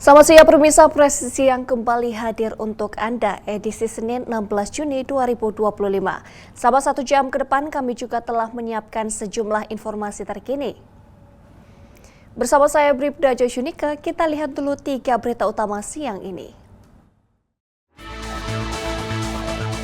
Selamat siang pemirsa, Presisi yang kembali hadir untuk Anda edisi Senin 16 Juni 2025. Selama 1 jam ke depan kami juga telah menyiapkan sejumlah informasi terkini. Bersama saya Bribda Josyunika, kita lihat dulu 3 berita utama siang ini.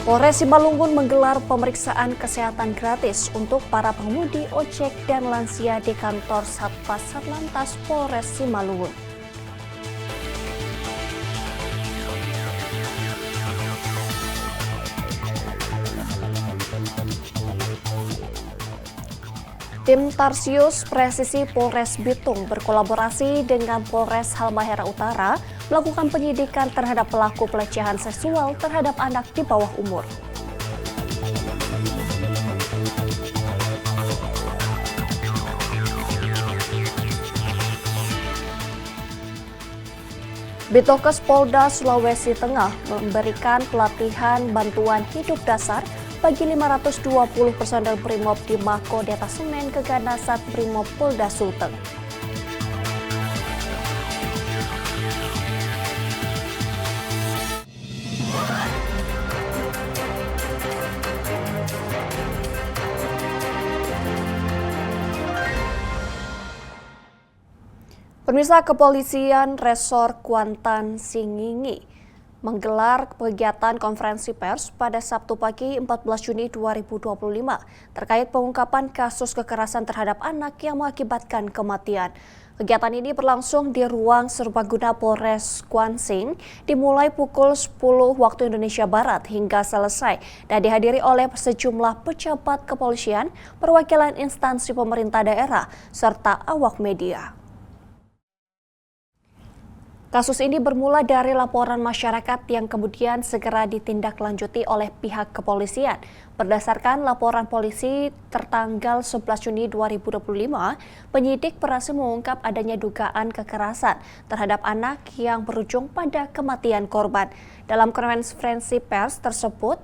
Polres Simalungun menggelar pemeriksaan kesehatan gratis untuk para pengemudi ojek dan lansia di kantor Satpas Satlantas Polres Simalungun. Tim Tarsius Presisi Polres Bitung berkolaborasi dengan Polres Halmahera Utara melakukan penyidikan terhadap pelaku pelecehan seksual terhadap anak di bawah umur. Bitokes Polda Sulawesi Tengah memberikan pelatihan bantuan hidup dasar bagi 520 personel Brimob di Mako Detasemen Gegana Sat Brimob Polda Sulteng. Pemirsa, Kepolisian Resor Kuantan Singingi menggelar kegiatan konferensi pers pada Sabtu pagi 14 Juni 2025 terkait pengungkapan kasus kekerasan terhadap anak yang mengakibatkan kematian. Kegiatan ini berlangsung di ruang serbaguna Polres Kuansing dimulai pukul 10 waktu Indonesia Barat hingga selesai dan dihadiri oleh sejumlah pejabat kepolisian, perwakilan instansi pemerintah daerah, serta awak media. Kasus ini bermula dari laporan masyarakat yang kemudian segera ditindaklanjuti oleh pihak kepolisian. Berdasarkan laporan polisi tertanggal 11 Juni 2025, penyidik berhasil mengungkap adanya dugaan kekerasan terhadap anak yang berujung pada kematian korban. Dalam konferensi pers tersebut,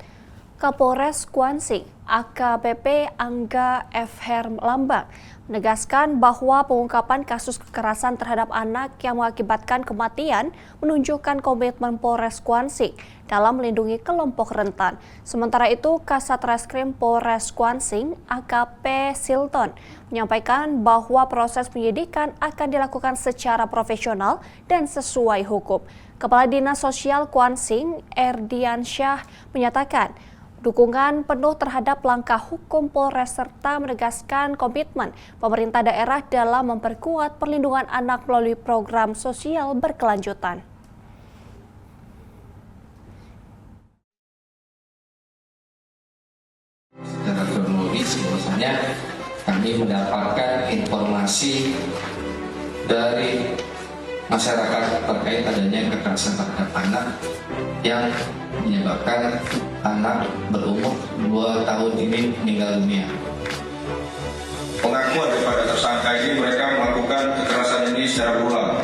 Kapolres Kuansing AKBP Angga F. Herlambang menegaskan bahwa pengungkapan kasus kekerasan terhadap anak yang mengakibatkan kematian menunjukkan komitmen Polres Kuansing dalam melindungi kelompok rentan. Sementara itu, Kasat Reskrim Polres Kuansing AKP Silton menyampaikan bahwa proses penyidikan akan dilakukan secara profesional dan sesuai hukum. Kepala Dinas Sosial Kuansing Erdiansyah menyatakan dukungan penuh terhadap langkah hukum Polres serta menegaskan komitmen pemerintah daerah dalam memperkuat perlindungan anak melalui program sosial berkelanjutan. Secara kronologis, bahwasanya kami mendapatkan informasi dari masyarakat terkait adanya kekerasan terhadap anak yang menyebabkan anak berumur 2 tahun ini meninggal dunia. Pengakuan daripada tersangka ini, mereka melakukan kekerasan ini secara berulang.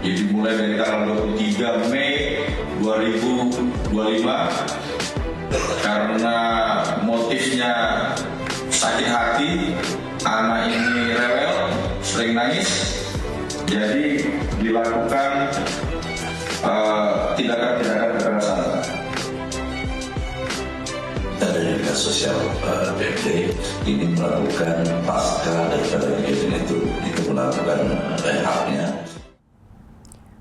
Jadi mulai dari tanggal 23 Mei 2025 karena motifnya sakit hati, anak ini rewel, sering nangis, jadi dilakukan tindakan-tindakan kekerasan. Dari dinas sosial BPD ini melakukan pasca daripada kejadian itu melakukan haknya.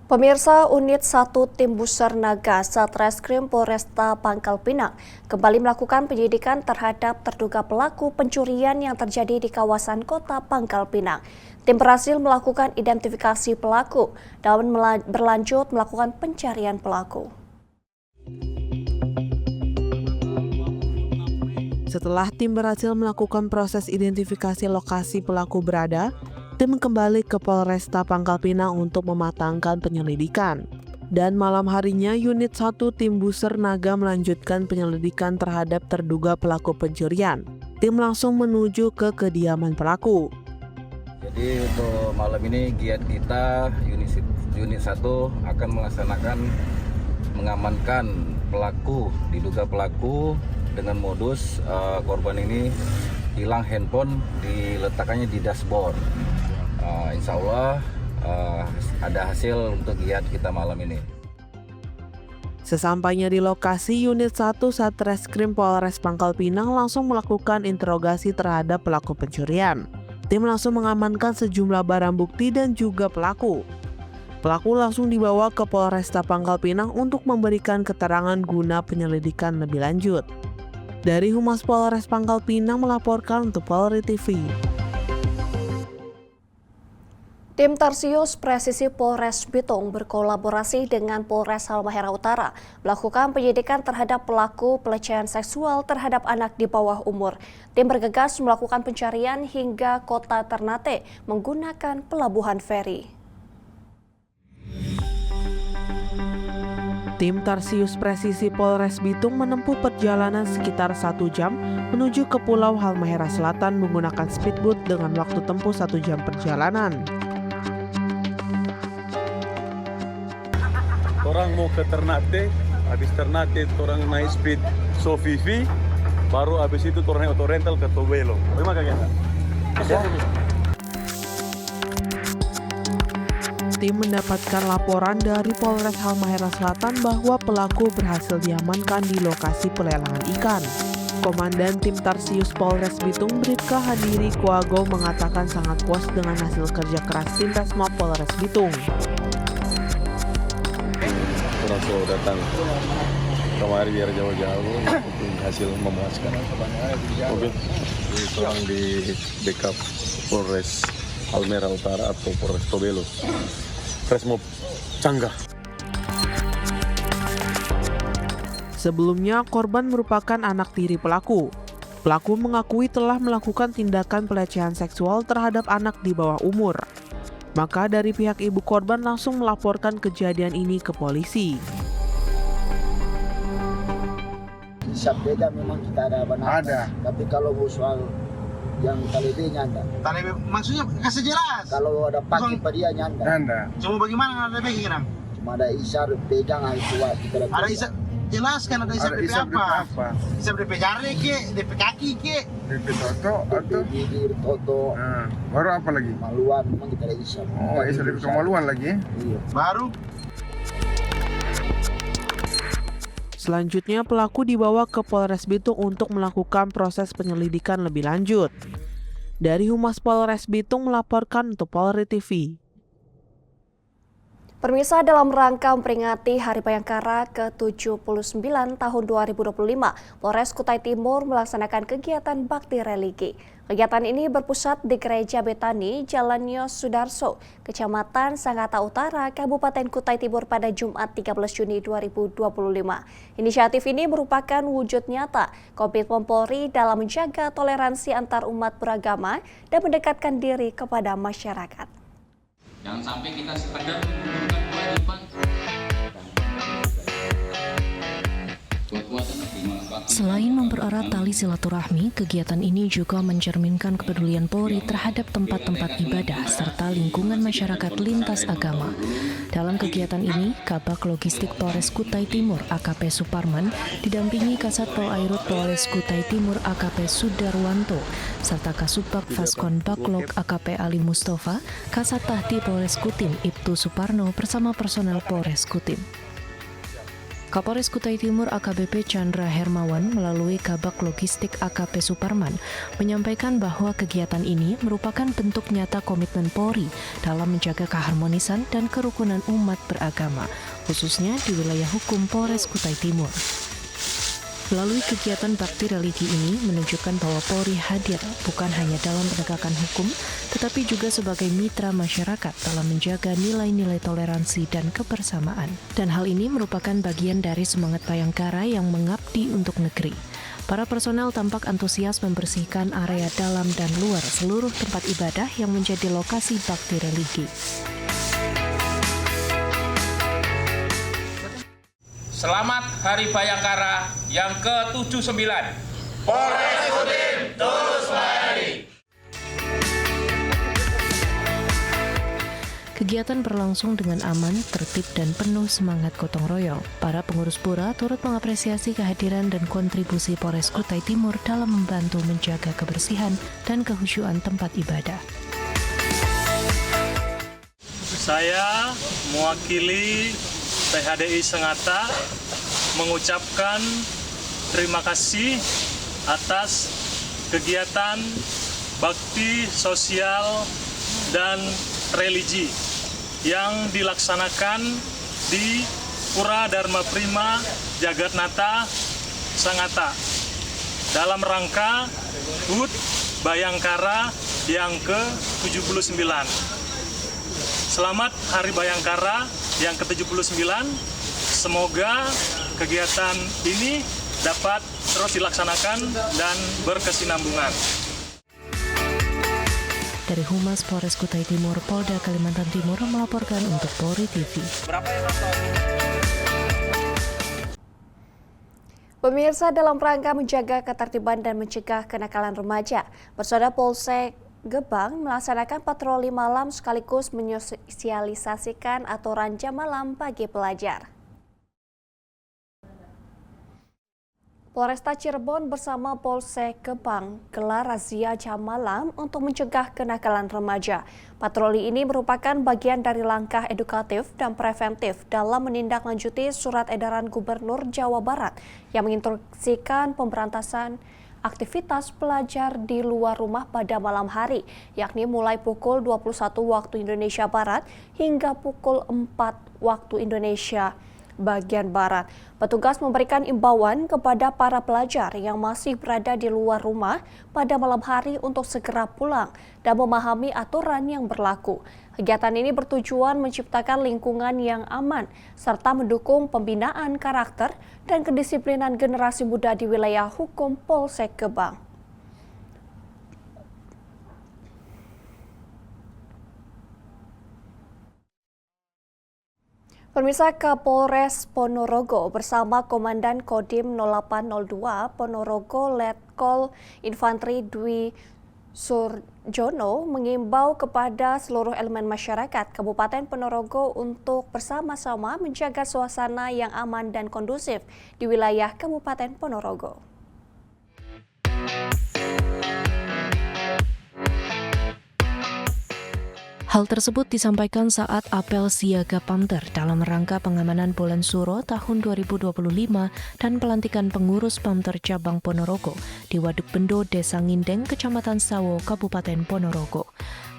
Pemirsa, Unit 1 Tim Buser Naga Satreskrim Polresta Pangkal Pinang kembali melakukan penyidikan terhadap terduga pelaku pencurian yang terjadi di kawasan kota Pangkal Pinang. Tim berhasil melakukan identifikasi pelaku dan berlanjut melakukan pencarian pelaku. Setelah tim berhasil melakukan proses identifikasi lokasi pelaku berada, tim kembali ke Polresta Pangkal Pinang untuk mematangkan penyelidikan. Dan malam harinya, Unit 1 Tim Buser Naga melanjutkan penyelidikan terhadap terduga pelaku pencurian. Tim langsung menuju ke kediaman pelaku. Jadi untuk malam ini giat kita unit 1 akan melaksanakan mengamankan pelaku, diduga pelaku dengan modus korban ini hilang handphone diletakkannya di dashboard. Insya Allah ada hasil untuk giat kita malam ini. Sesampainya di lokasi, Unit 1 Satreskrim Polres Pangkal Pinang langsung melakukan interogasi terhadap pelaku pencurian. Tim langsung mengamankan sejumlah barang bukti dan juga pelaku. Pelaku langsung dibawa ke Polresta Pangkal Pinang untuk memberikan keterangan guna penyelidikan lebih lanjut. Dari Humas Polres Pangkal Pinang melaporkan untuk Polri TV. Tim Tarsius Presisi Polres Bitung berkolaborasi dengan Polres Halmahera Utara melakukan penyidikan terhadap pelaku pelecehan seksual terhadap anak di bawah umur. Tim bergegas melakukan pencarian hingga kota Ternate menggunakan pelabuhan feri. Tim Tarsius Presisi Polres Bitung menempuh perjalanan sekitar 1 jam menuju ke Pulau Halmahera Selatan menggunakan speedboat dengan waktu tempuh 1 jam perjalanan. Orang mau ke Ternate, habis Ternate orang naik speed Sofifi, baru habis itu orang naik auto rental ke Tobelo. Bagaimana kakek? Tim mendapatkan laporan dari Polres Halmahera Selatan bahwa pelaku berhasil diamankan di lokasi pelelangan ikan. Komandan Tim Tarsius Polres Bitung Bribka Hadiri Kuago mengatakan sangat puas dengan hasil kerja keras tim Resmob Polres Bitung. Orang so datang kemari biar jauh-jauh untuk hasil memuaskan. Oke, orang di backup Polres Halmahera Utara atau Polres Tobelo. Resmob Canggah. Sebelumnya, korban merupakan anak tiri pelaku. Pelaku mengakui telah melakukan tindakan pelecehan seksual terhadap anak di bawah umur. Maka dari pihak ibu korban langsung melaporkan kejadian ini ke polisi. Hisap beda memang kita ada benar. Ada. Tapi kalau soal yang talebenya anda. Talebe maksudnya kasih jelas. Kalau ada pakai pada dia nyanda. Anda. Cuma bagaimana ada bagi kan? Cuma ada isar pegang itu kita. Ada isar jelaskan ada isar DP apa? Isar DP jari ke, DP kaki ke, DP toto atau bibir toto. Baru apa lagi? Kemaluan memang kita ada isar. Oh, isar DP kemaluan lagi? Iya. Baru. Selanjutnya, pelaku dibawa ke Polres Bitung untuk melakukan proses penyelidikan lebih lanjut. Dari Humas Polres Bitung melaporkan untuk Polri TV. Pemirsa, dalam rangka memperingati Hari Bayangkara ke-79 tahun 2025, Polres Kutai Timur melaksanakan kegiatan bakti religi. Kegiatan ini berpusat di Gereja Betani, Jalan Yos Sudarso, Kecamatan Sangatta Utara, Kabupaten Kutai Timur pada Jumat 13 Juni 2025. Inisiatif ini merupakan wujud nyata komitmen Polri dalam menjaga toleransi antar umat beragama dan mendekatkan diri kepada masyarakat. Jangan sampai kita sekedar menggunakan kewajiban. Selain mempererat tali silaturahmi, kegiatan ini juga mencerminkan kepedulian Polri terhadap tempat-tempat ibadah serta lingkungan masyarakat lintas agama. Dalam kegiatan ini, Kabak Logistik Polres Kutai Timur AKP Suparman didampingi Kasat Pol Airut Polres Kutai Timur AKP Sudarwanto serta Kasubag Faskon Baklok AKP Ali Mustafa, Kasat Tahdi Polres Kutim Ibtu Suparno bersama personel Polres Kutim. Kapolres Kutai Timur AKBP Chandra Hermawan melalui Kabak Logistik AKP Suparman menyampaikan bahwa kegiatan ini merupakan bentuk nyata komitmen Polri dalam menjaga keharmonisan dan kerukunan umat beragama, khususnya di wilayah hukum Polres Kutai Timur. Melalui kegiatan bakti religi ini menunjukkan bahwa Polri hadir bukan hanya dalam penegakan hukum, tetapi juga sebagai mitra masyarakat dalam menjaga nilai-nilai toleransi dan kebersamaan. Dan hal ini merupakan bagian dari semangat Bayangkara yang mengabdi untuk negeri. Para personel tampak antusias membersihkan area dalam dan luar seluruh tempat ibadah yang menjadi lokasi bakti religi. Selamat Hari Bayangkara yang ke-79. Polres Kutim terus melayani. Kegiatan berlangsung dengan aman, tertib, dan penuh semangat gotong royong. Para pengurus pura turut mengapresiasi kehadiran dan kontribusi Polres Kutai Timur dalam membantu menjaga kebersihan dan kehusyuan tempat ibadah. Saya mewakili PHDI Sengata mengucapkan terima kasih atas kegiatan bakti sosial dan religi yang dilaksanakan di Pura Dharma Prima Jagatnata Sengata dalam rangka HUT Bayangkara yang ke-79. Selamat Hari Bayangkara yang ke-79. Semoga kegiatan ini dapat terus dilaksanakan dan berkesinambungan. Dari Humas Polres Kutai Timur, Polda Kalimantan Timur melaporkan untuk Polri TV. Pemirsa, dalam rangka menjaga ketertiban dan mencegah kenakalan remaja, Personel Polsek Gebang melaksanakan patroli malam sekaligus menyosialisasikan aturan jam malam bagi pelajar. Polresta Cirebon bersama Polsek Gebang gelar razia jam malam untuk mencegah kenakalan remaja. Patroli ini merupakan bagian dari langkah edukatif dan preventif dalam menindaklanjuti surat edaran Gubernur Jawa Barat yang menginstruksikan pemberantasan aktivitas pelajar di luar rumah pada malam hari, yakni mulai pukul 21 waktu Indonesia Barat hingga pukul 4 waktu Indonesia bagian Barat. Petugas memberikan imbauan kepada para pelajar yang masih berada di luar rumah pada malam hari untuk segera pulang dan memahami aturan yang berlaku. Kegiatan ini bertujuan menciptakan lingkungan yang aman serta mendukung pembinaan karakter dan kedisiplinan generasi muda di wilayah hukum Polsek Gebang. Pemirsa, Kapolres Ponorogo bersama Komandan Kodim 0802 Ponorogo Letkol Infantri Dwi Surjono mengimbau kepada seluruh elemen masyarakat Kabupaten Ponorogo untuk bersama-sama menjaga suasana yang aman dan kondusif di wilayah Kabupaten Ponorogo. Hal tersebut disampaikan saat apel siaga Pamter dalam rangka pengamanan Bulan Suro tahun 2025 dan pelantikan pengurus Pamter Cabang Ponorogo di Waduk Bendo, Desa Ngindeng, Kecamatan Sawo, Kabupaten Ponorogo.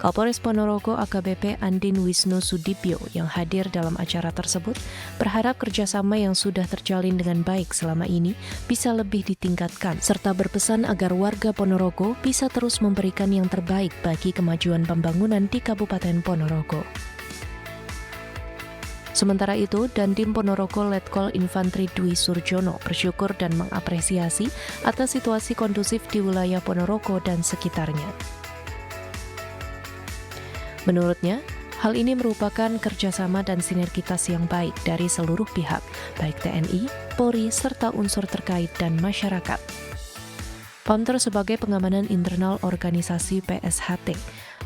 Kapolres Ponorogo AKBP Andin Wisnu Sudibyo yang hadir dalam acara tersebut berharap kerjasama yang sudah terjalin dengan baik selama ini bisa lebih ditingkatkan, serta berpesan agar warga Ponorogo bisa terus memberikan yang terbaik bagi kemajuan pembangunan di Kabupaten Ponorogo. Sementara itu, Dandim Ponorogo Letkol Infantri Dwi Surjono bersyukur dan mengapresiasi atas situasi kondusif di wilayah Ponorogo dan sekitarnya. Menurutnya, hal ini merupakan kerjasama dan sinergitas yang baik dari seluruh pihak, baik TNI, Polri, serta unsur terkait dan masyarakat. Pamter sebagai pengamanan internal organisasi PSHT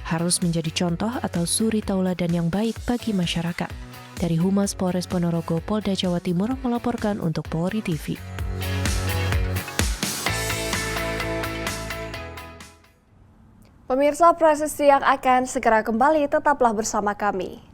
harus menjadi contoh atau suri tauladan yang baik bagi masyarakat. Dari Humas Polres Ponorogo, Polda Jawa Timur melaporkan untuk Polri TV. Pemirsa, Presisi yang akan segera kembali, tetaplah bersama kami.